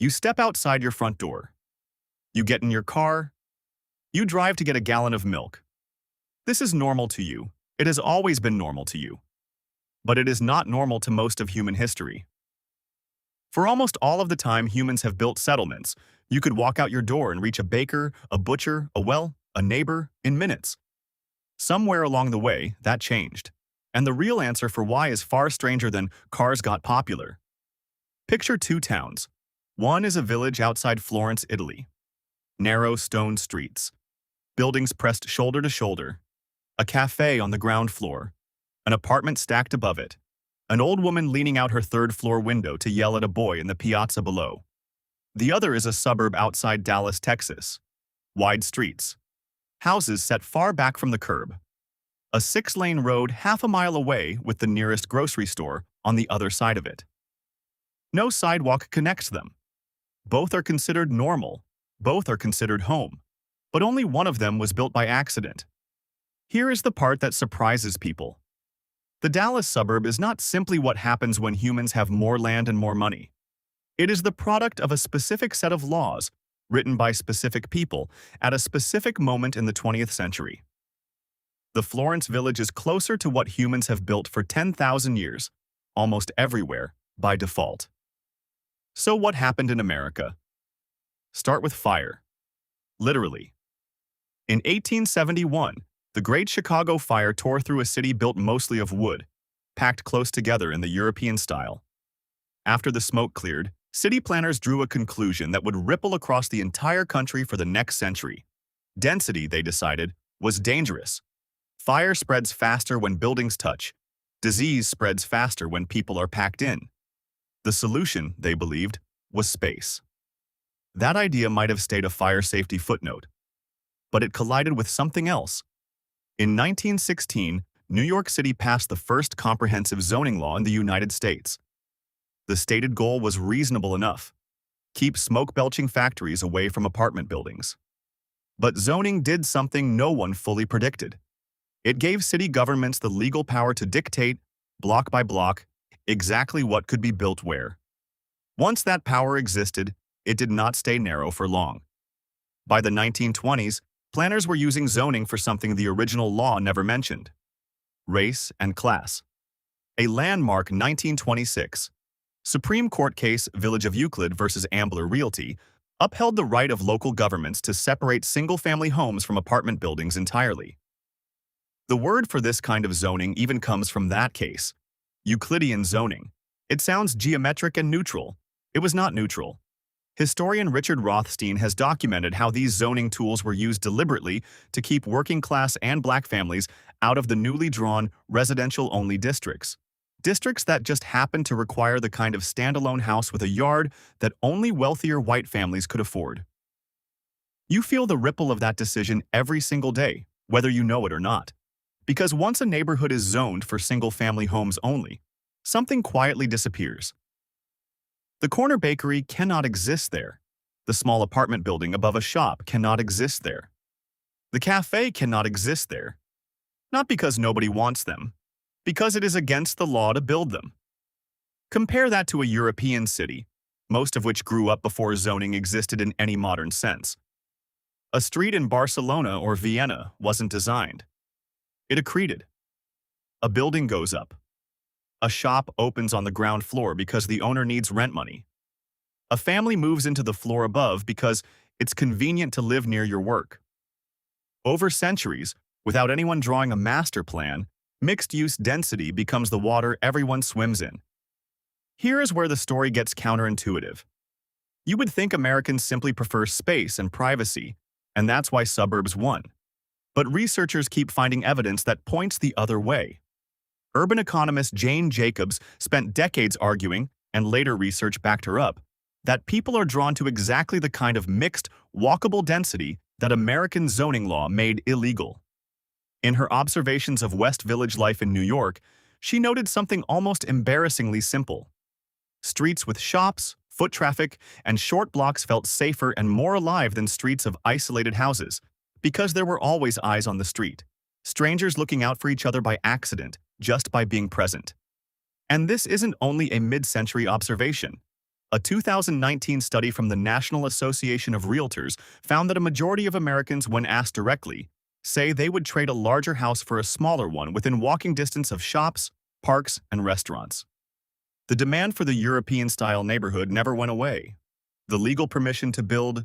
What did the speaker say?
You step outside your front door. You get in your car. You drive to get a gallon of milk. This is normal to you. It has always been normal to you. But it is not normal to most of human history. For almost all of the time humans have built settlements, you could walk out your door and reach a baker, a butcher, a neighbor in minutes. Somewhere along the way, that changed. And the real answer for why is far stranger than cars got popular. Picture two towns. One is a village outside Florence, Italy. Narrow stone streets. Buildings pressed shoulder to shoulder. A cafe on the ground floor. An apartment stacked above it. An old woman leaning out her third-floor window to yell at a boy in the piazza below. The other is a suburb outside Dallas, Texas. Wide streets. Houses set far back from the curb. A 6-lane road half a mile away with the nearest grocery store on the other side of it. No sidewalk connects them. Both are considered normal. Both are considered home. But only one of them was built by accident. Here is the part that surprises people. The Dallas suburb is not simply what happens when humans have more land and more money. It is the product of a specific set of laws written by specific people at a specific moment in the 20th century. The Florence village is closer to what humans have built for 10,000 years, almost everywhere, by default. So what happened in America? Start with fire. Literally. In 1871, the Great Chicago Fire tore through a city built mostly of wood, packed close together in the European style. After the smoke cleared, city planners drew a conclusion that would ripple across the entire country for the next century. Density, they decided, was dangerous. Fire spreads faster when buildings touch. Disease spreads faster when people are packed in. The solution, they believed, was space. That idea might have stayed a fire safety footnote, but it collided with something else. In 1916, New York City passed the first comprehensive zoning law in the United States. The stated goal was reasonable enough: keep smoke-belching factories away from apartment buildings. But zoning did something no one fully predicted. It gave city governments the legal power to dictate, block by block, exactly what could be built where. Once that power existed, it did not stay narrow for long. By the 1920s, planners were using zoning for something the original law never mentioned: race and class. A landmark 1926 Supreme Court case Village of Euclid versus Ambler Realty upheld the right of local governments to separate single-family homes from apartment buildings entirely. The word for this kind of zoning even comes from that case: Euclidean zoning. It sounds geometric and neutral. It was not neutral. Historian Richard Rothstein has documented how these zoning tools were used deliberately to keep working-class and black families out of the newly drawn residential-only districts. Districts that just happened to require the kind of standalone house with a yard that only wealthier white families could afford. You feel the ripple of that decision every single day, whether you know it or not. Because once a neighborhood is zoned for single-family homes only, something quietly disappears. The corner bakery cannot exist there. The small apartment building above a shop cannot exist there. The cafe cannot exist there. Not because nobody wants them, because it is against the law to build them. Compare that to a European city, most of which grew up before zoning existed in any modern sense. A street in Barcelona or Vienna wasn't designed. It accreted. A building goes up. A shop opens on the ground floor because the owner needs rent money. A family moves into the floor above because it's convenient to live near your work. Over centuries, without anyone drawing a master plan, mixed-use density becomes the water everyone swims in. Here is where the story gets counterintuitive. You would think Americans simply prefer space and privacy, and that's why suburbs won. But researchers keep finding evidence that points the other way. Urban economist Jane Jacobs spent decades arguing, and later research backed her up, that people are drawn to exactly the kind of mixed, walkable density that American zoning law made illegal. In her observations of West Village life in New York, she noted something almost embarrassingly simple. Streets with shops, foot traffic, and short blocks felt safer and more alive than streets of isolated houses, because there were always eyes on the street, strangers looking out for each other by accident, just by being present. And this isn't only a mid-century observation. A 2019 study from the National Association of Realtors found that a majority of Americans, when asked directly, say they would trade a larger house for a smaller one within walking distance of shops, parks, and restaurants. The demand for the European-style neighborhood never went away. The legal permission to build,